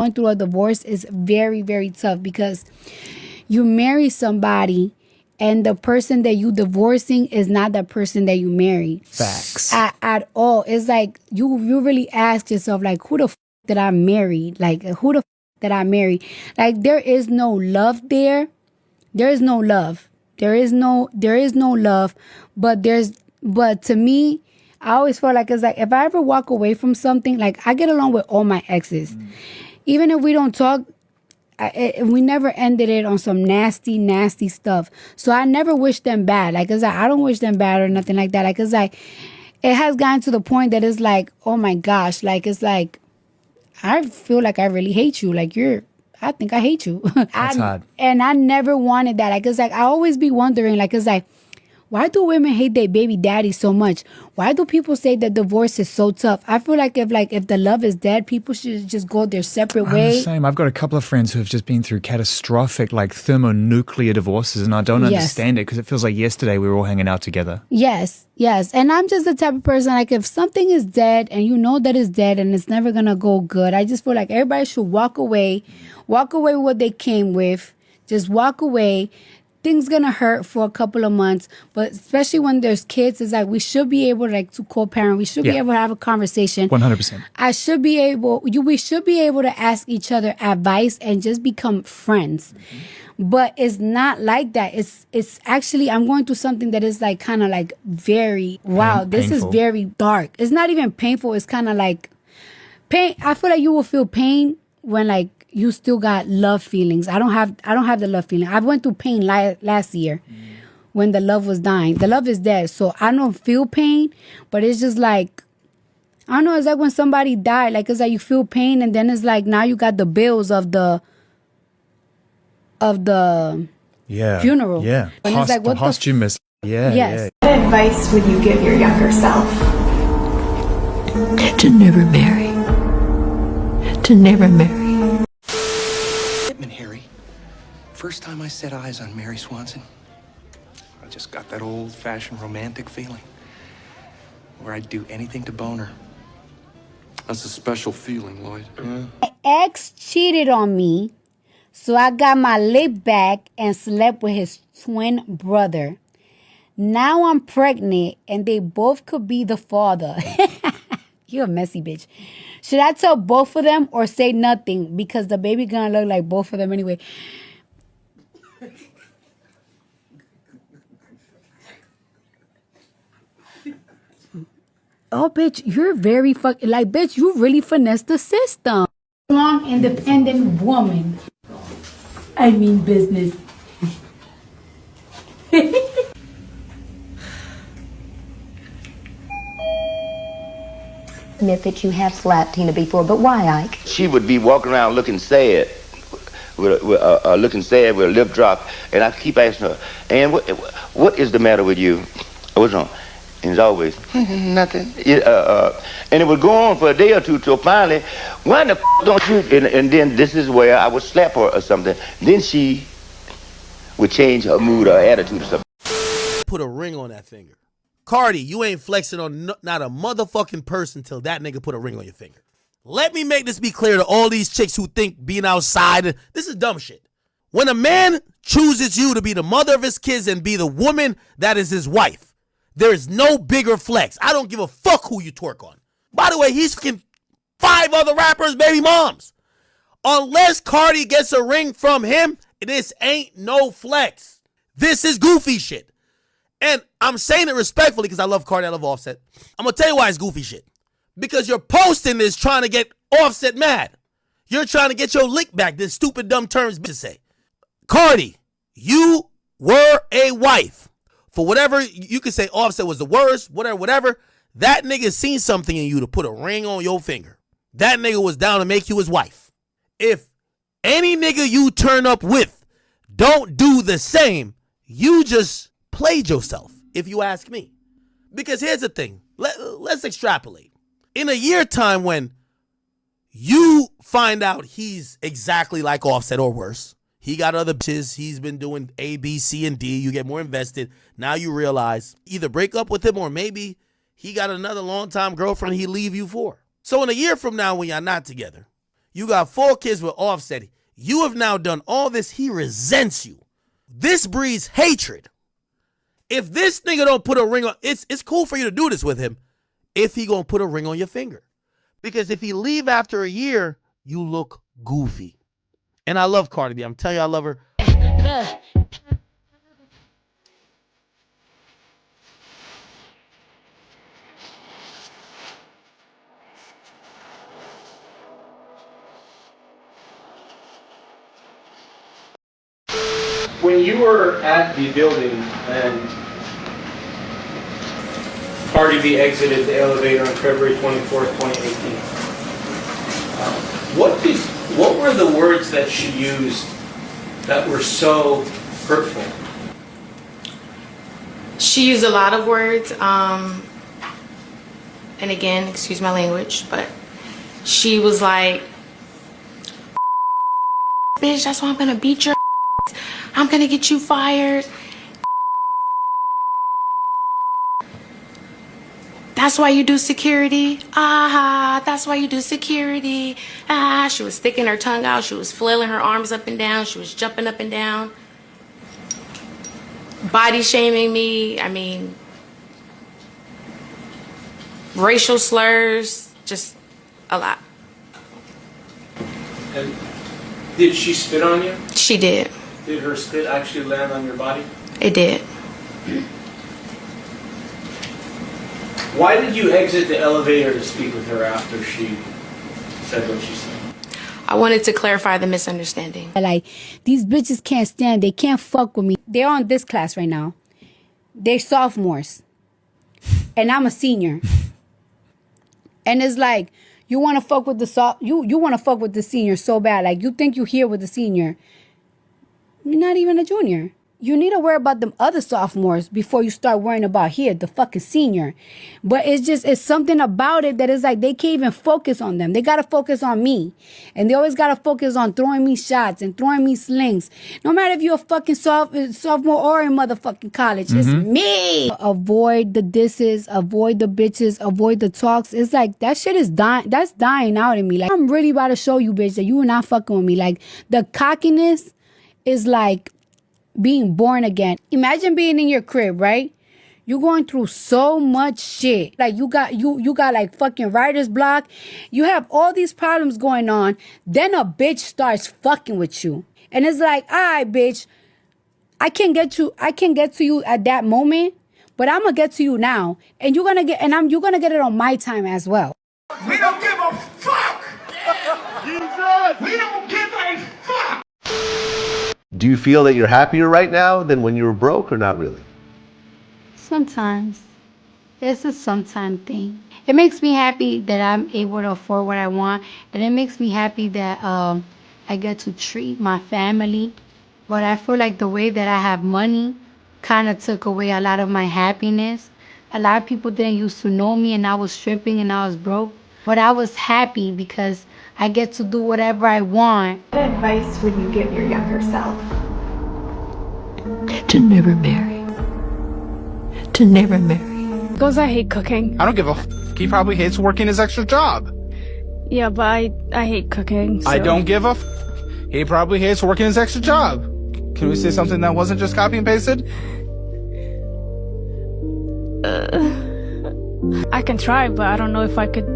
going through a divorce is very, very tough because you marry somebody and the person that you divorcing is not the person that you married. Facts. At all. It's like you really ask yourself, like, who the did I marry? Like, who the did I marry? Like, there is no love there. There is no love. There is no love. But to me, I always feel like it's like if I ever walk away from something, like I get along with all my exes. Even if we don't talk, we never ended it on some nasty, nasty stuff. So I never wish them bad. Like, it's like, I don't wish them bad or nothing like that. Like, it's like, it has gotten to the point that it's like, oh my gosh, like, it's like, I feel like I really hate you. Like, I think I hate you. That's hard. And I never wanted that. Like, it's like, I always be wondering, like, it's like, why do women hate their baby daddy so much? Why do people say that divorce is so tough? I feel like if the love is dead, people should just go their separate I'm way. the same. I've got a couple of friends who have just been through catastrophic, like thermonuclear divorces, and I don't understand it because it feels like yesterday we were all hanging out together. Yes. And I'm just the type of person, like, if something is dead and you know that it's dead and it's never going to go good, I just feel like everybody should walk away with what they came with. Just walk away. Things gonna hurt for a couple of months, but especially when there's kids, it's like we should be able to co-parent. We should be able to have a conversation. 100%. We should be able to ask each other advice and just become friends. But it's not like that. It's actually, I'm going through something that is like kind of like very, wow, this is very dark. It's not even painful. It's kind of like pain. I feel like you will feel pain when like you still got love feelings. I don't have the love feeling. I went through pain last year when the love was dying. The love is dead. So I don't feel pain, but it's just like, I don't know, it's like when somebody died, like it's like you feel pain and then it's like now you got the bills of the funeral. Yeah. And it's like, what posthumous. Yes. Yeah. What advice would you give your younger self? To never marry. To never marry. Harry, first time I set eyes on Mary Swanson, I just got that old-fashioned romantic feeling where I'd do anything to bone her. That's a special feeling, Lloyd. My ex cheated on me, so I got my lip back and slept with his twin brother. Now I'm pregnant and they both could be the father. You're a messy bitch. Should I tell both of them or say nothing? Because the baby gonna look like both of them anyway. Oh, bitch, you're very like, bitch, you really finessed the system. Strong, independent woman. I mean business. Admit that you have slapped Tina before, but why, Ike? She would be walking around looking sad, with a lip drop, and I keep asking her, "And what is the matter with you? What's wrong?" And it's always nothing. And it would go on for a day or two till finally, why the don't you? And then this is where I would slap her or something. Then she would change her mood or attitude or something. Put a ring on that finger. Cardi, you ain't flexing on not a motherfucking person till that nigga put a ring on your finger. Let me make this be clear to all these chicks who think being outside, this is dumb shit. When a man chooses you to be the mother of his kids and be the woman that is his wife, there is no bigger flex. I don't give a fuck who you twerk on. By the way, he's fucking 5 other rappers' baby moms. Unless Cardi gets a ring from him, this ain't no flex. This is goofy shit. And I'm saying it respectfully because I love Cardi, I love Offset. I'm going to tell you why it's goofy shit. Because you're posting this trying to get Offset mad. You're trying to get your lick back, this stupid dumb terms bitches say. Cardi, you were a wife. For whatever, you could say Offset was the worst, whatever. That nigga seen something in you to put a ring on your finger. That nigga was down to make you his wife. If any nigga you turn up with don't do the same, you just played yourself, if you ask me. Because here's the thing. Let's extrapolate. In a year time when you find out he's exactly like Offset or worse, he got other bitches, he's been doing A, B, C, and D, you get more invested. Now you realize either break up with him or maybe he got another long-time girlfriend he leave you for. So in a year from now when y'all not together, You got 4 kids with Offset. You have now done all this. He resents you. This breeds hatred. If this nigga don't put a ring on, it's cool for you to do this with him if he gonna put a ring on your finger. Because if he leave after a year, you look goofy. And I love Cardi B. I'm telling you, I love her. When you were at the building and Cardi B exited the elevator on February 24th, 2018, what were the words that she used that were so hurtful? She used a lot of words, and again, excuse my language, but she was like, bitch, that's why I'm gonna beat your ass. I'm gonna get you fired. That's why you do security. Ah, that's why you do security. Ah, she was sticking her tongue out. She was flailing her arms up and down. She was jumping up and down. Body shaming me. I mean, racial slurs, just a lot. And did she spit on you? She did. Did her spit actually land on your body? It did. Why did you exit the elevator to speak with her after she said what she said? I wanted to clarify the misunderstanding. Like, these bitches can't stand, they can't fuck with me. They're on this class right now. They're sophomores. And I'm a senior. And it's like, you want to fuck with the you want to fuck with the senior so bad. Like, you think you're here with the senior. You're not even a junior. You need to worry about them other sophomores before you start worrying about here, the fucking senior. But it's something about it that is like they can't even focus on them. They got to focus on me. And they always got to focus on throwing me shots and throwing me slings. No matter if you're a fucking sophomore or in motherfucking college, it's me. Avoid the disses, avoid the bitches, avoid the talks. It's like that shit is dying. That's dying out in me. Like, I'm really about to show you, bitch, that you are not fucking with me. Like, the cockiness is like being born again. Imagine being in your crib, right? You're going through so much shit. Like, you got like fucking writer's block. You have all these problems going on. Then a bitch starts fucking with you. And it's like, all right, bitch, I can get to you at that moment, but I'm gonna get to you now. And you're gonna get it on my time as well. We don't give a fuck! Jesus! We don't give a fuck! Do you feel that you're happier right now than when you were broke, or not really? Sometimes. It's a sometime thing. It makes me happy that I'm able to afford what I want. And it makes me happy that I get to treat my family. But I feel like the way that I have money kind of took away a lot of my happiness. A lot of people didn't used to know me, and I was stripping and I was broke. But I was happy because I get to do whatever I want. What advice would you give your younger self? To never marry. To never marry. Because I hate cooking. I don't give a f. He probably hates working his extra job. Yeah, but I hate cooking. So. I don't give a f. He probably hates working his extra job. Can we say something that wasn't just copy and pasted? I can try, but I don't know if I could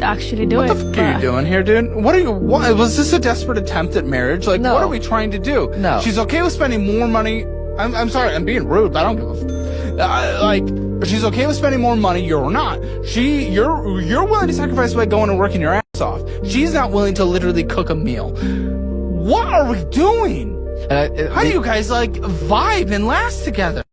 actually do it. What the f are you doing here, dude? What was this a desperate attempt at marriage? Like, No. what are we trying to do? No. She's okay with spending more money. I'm sorry, I'm being rude, but I don't give a f. Like, she's okay with spending more money, you're not. You're willing to sacrifice by going and working your ass off. She's not willing to literally cook a meal. What are we doing? How do you guys, like, vibe and last together?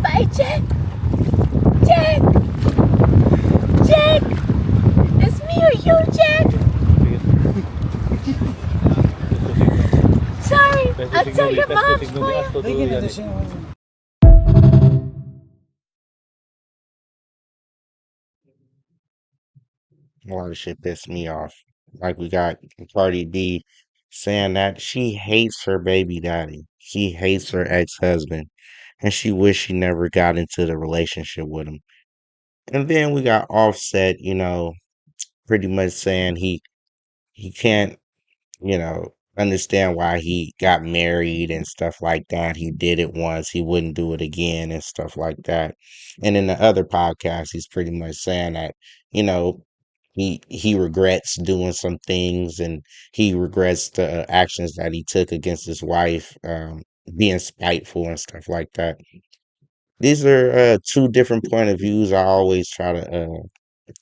Bye, Jack! Jack! Jack! Until your mom's playing. A lot of shit pissed me off. Like we got Cardi B saying that she hates her baby daddy. She hates her ex-husband. And she wish she never got into the relationship with him. And then we got Offset, pretty much saying he can't understand why he got married and stuff like that. He did it once, he wouldn't do it again and stuff like that. And in the other podcast, he's pretty much saying that, you know, he regrets doing some things and he regrets the actions that he took against his wife, being spiteful and stuff like that. These are two different point of views I always try to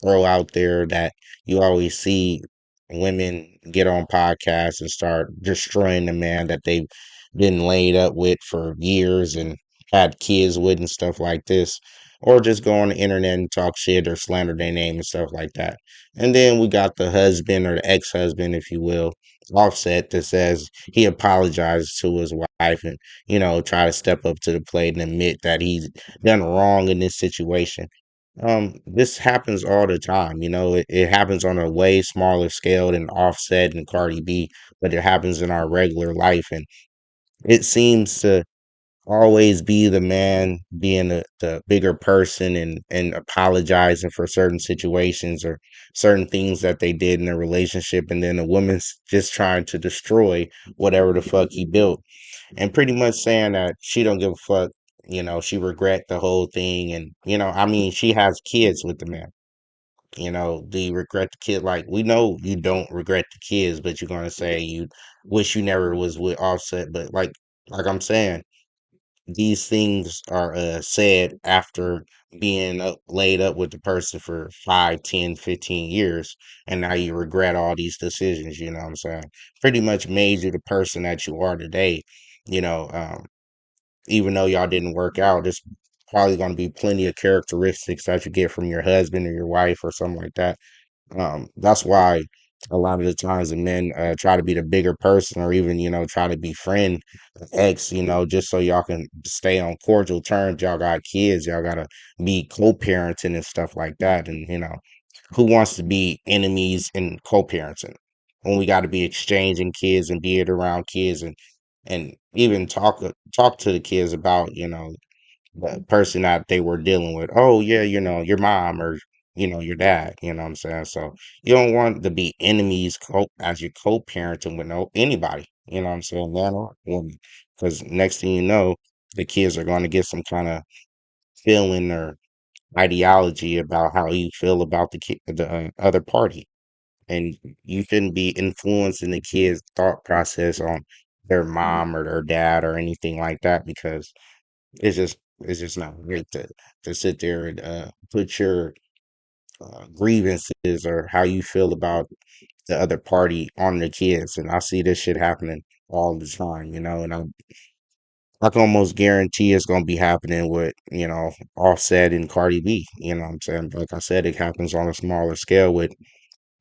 throw out there that you always see women get on podcasts and start destroying the man that they've been laid up with for years and had kids with and stuff like this, or just go on the internet and talk shit or slander their name and stuff like that. And then we got the husband or the ex-husband, if you will, Offset, that says he apologizes to his wife and try to step up to the plate and admit that he's done wrong in this situation. This happens all the time. It happens on a way smaller scale than Offset and Cardi B, but it happens in our regular life, and it seems to always be the man being the bigger person and apologizing for certain situations or certain things that they did in a relationship, and then the woman's just trying to destroy whatever the fuck he built, and pretty much saying that she don't give a fuck. She regret the whole thing, and I mean, she has kids with the man. Do you regret the kid? Like, we know you don't regret the kids, but you're gonna say you wish you never was with Offset. But like I'm saying, these things are said after being laid up with the person for 5, 10, 15 years, and now you regret all these decisions. You know what I'm saying? Pretty much made you the person that you are today. You know, um, Even though y'all didn't work out, there's probably going to be plenty of characteristics that you get from your husband or your wife or something like that. That's why a lot of the times the men try to be the bigger person or even, try to befriend the ex, just so y'all can stay on cordial terms. Y'all got kids, y'all got to be co parenting and stuff like that. And, who wants to be enemies in co parenting when we got to be exchanging kids and be it around kids and even talk to the kids about the person that they were dealing with. Oh yeah, your mom or your dad. You know what I'm saying? So you don't want to be enemies as your co-parenting with anybody. You know what I'm saying? Man or woman, because next thing you know, the kids are going to get some kind of feeling or ideology about how you feel about the other party, and you shouldn't be influencing the kids' thought process on their mom or their dad or anything like that because it's just not great to sit there and put your grievances or how you feel about the other party on the kids. And I see this shit happening all the time, and I can almost guarantee it's gonna be happening with Offset and Cardi B. You know what I'm saying? Like I said, it happens on a smaller scale with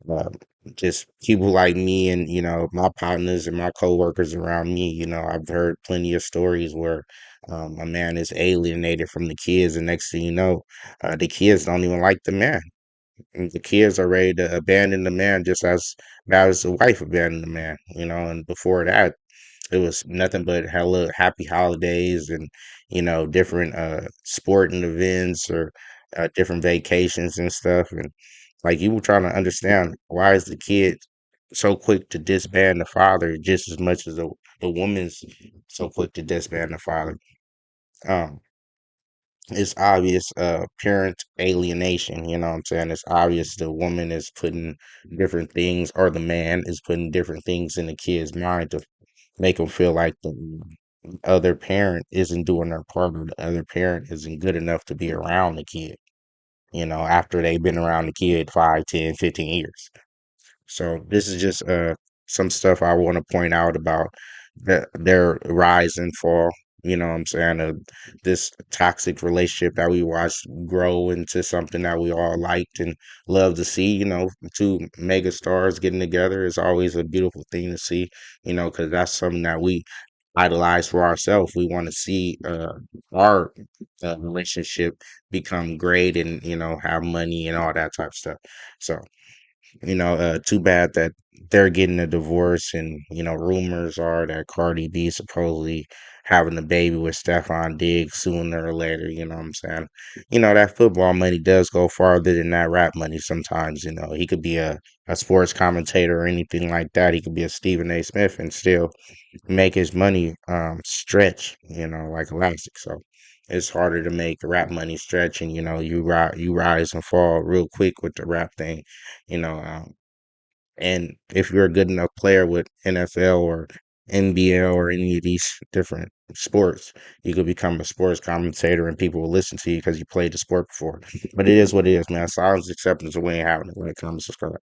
uh, just people like me and my partners and my coworkers around me. I've heard plenty of stories where a man is alienated from the kids, and next thing you know, the kids don't even like the man. And the kids are ready to abandon the man just as bad as the wife abandoned the man. And before that, it was nothing but hella happy holidays and different sporting events or different vacations and stuff. And like you were trying to understand why is the kid so quick to disband the father just as much as the woman's so quick to disband the father. Um, it's obvious parent alienation, you know what I'm saying? It's obvious the woman is putting different things or the man is putting different things in the kid's mind to make them feel like the other parent isn't doing their part or the other parent isn't good enough to be around the kid, after they've been around the kid 5, 10, 15 years. So this is just some stuff I want to point out about their rise and fall. You know what I'm saying? This toxic relationship that we watched grow into something that we all liked and love to see. Two mega stars getting together is always a beautiful thing to see. Because that's something that we idolize for ourselves. We want to see our relationship become great and have money and all that type of stuff. So too bad that they're getting a divorce, and rumors are that Cardi B supposedly having a baby with Stefan Diggs sooner or later. You know what I'm saying? That football money does go farther than that rap money sometimes. He could be a sports commentator or anything like that. He could be a Stephen A. Smith and still make his money stretch, like elastic. So it's harder to make rap money stretch, and you rise and fall real quick with the rap thing, you know. And if you're a good enough player with NFL or NBL or any of these different sports, you could become a sports commentator and people will listen to you because you played the sport before. But it is what it is, man. Silence acceptance, we ain't having it when it comes to subscribe.